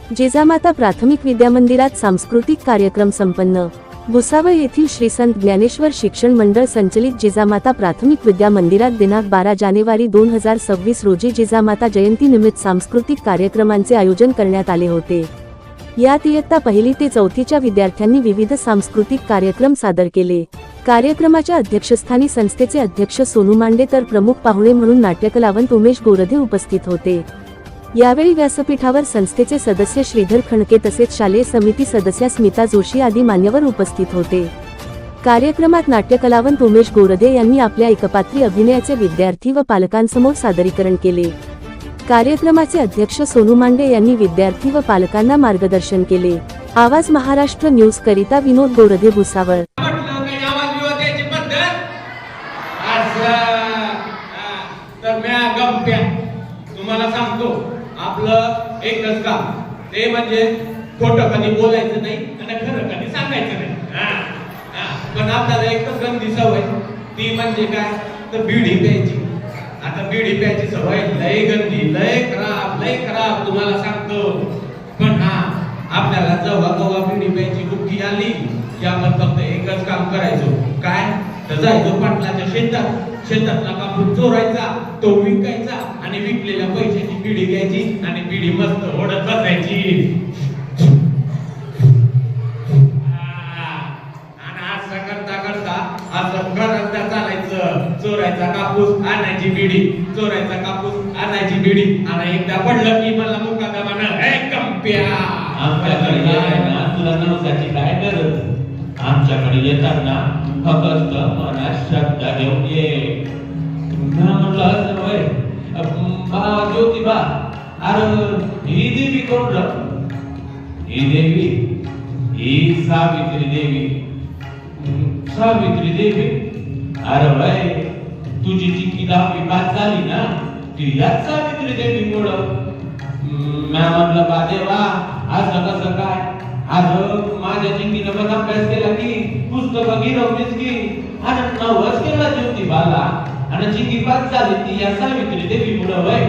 जिजामाता प्राथमिक विद्यामंदिरात सांस्कृतिक कार्यक्रम संपन्न। भुसावळ येथील श्री संत ज्ञानेश्वर शिक्षण मंडळ संचलित जिजामाता प्राथमिक विद्या मंदिरात दिनांक 12 जानेवारी 2026 रोजी जिजामाता जयंती निमित्त सांस्कृतिक कार्यक्रमांचे आयोजन करण्यात आले होते। यात इयत्ता 1ली ते 4थीच्या विद्यार्थ्यांनी विविध सांस्कृतिक कार्यक्रम सादर केले। कार्यक्रमाच्या अध्यक्षस्थानी संस्थेचे अध्यक्ष सोनू मांडे तर प्रमुख पाहुणे म्हणून नाट्यकलावंत उमेश गोरधे उपस्थित होते। यावेळी व्यासपीठावर संस्थेचे सदस्य श्रीधर खणके तसेच शालेय समिती सदस्य स्मिता जोशी आदी मान्यवर उपस्थित होते। कार्यक्रमात नाट्यकलावंत उमेश गोरधे यांनी आपल्या एकपात्री अभिनयाचे विद्यार्थी व पालकांसमोर सादरीकरण केले। कार्यक्रमाचे अध्यक्ष सोनू मांडे यांनी विद्यार्थी व पालकांना मार्गदर्शन केले। आवाज महाराष्ट्र न्यूज करिता विनोद गोरधे, भुसावळ। तुम्हाला सांगतो आपलं एकच काम, ते म्हणजे खोटं कधी बोलायचं नाही आणि खरं कधी सांगायचं नाही। पण आपल्याला एकच गंदी सवय, ती म्हणजे काय तर बिडी प्यायची। आता बिडी प्यायची सवय लय गंदी, लय खराब तुम्हाला सांगतो। पण आपल्याला जेव्हा बिडी प्यायची बुक्की आली की आपण फक्त एकच काम करायचो, काय तर जायचो पाटलाच्या शेतातला कापूस चोरायचा, तो विकायचा आणि विकलेल्या पैशाची बिडी घ्यायची आणि बिडी मस्त ओढत बसायची। आणि असं करता असं घरात चालायचं, चोरायचा कापूस आणायची बिडी, चोरायचा कापूस आणायची बिडी। आणि एकदा पडलं की मला मुकादमानं हे कंप्या आमच्याकडे तुला नवसाची काय गरज, आमच्याकडे येताना फक्त मनात शब्द घेऊन ये। म्हणलं असं होय बा ज्योतिबा, अरे ही देवी कोण र? ही देवी ही सावित्री देवी। सावित्री देवी? अरे भाई तुझी जी 10वी पास झाली ना ती या सावित्री देवी मुळे। मी म्हटलं बा देवा असं कसं काय? अरे माझ्या चिंकीनं पण अभ्यास केला की पुस्तकं गिरवलीच की, आणि नवस केला ज्योतिबाला आणि चिंकी पास झाली ती या सावित्री देवी मुळे होय।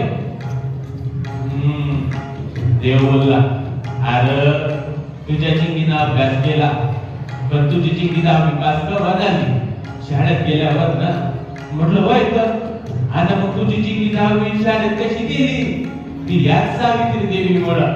देव बोलला, अरे तुझ्या चिंकीनं अभ्यास केला पण तुझी चिंकी 10वी पास केव्हा झाली? शाळेत गेल्यावर ना। म्हटलं होय तर, आणि मग तुझी चिंकी 10वी शाळेत कशी गेली? ती याच सावित्री देवी मुळे।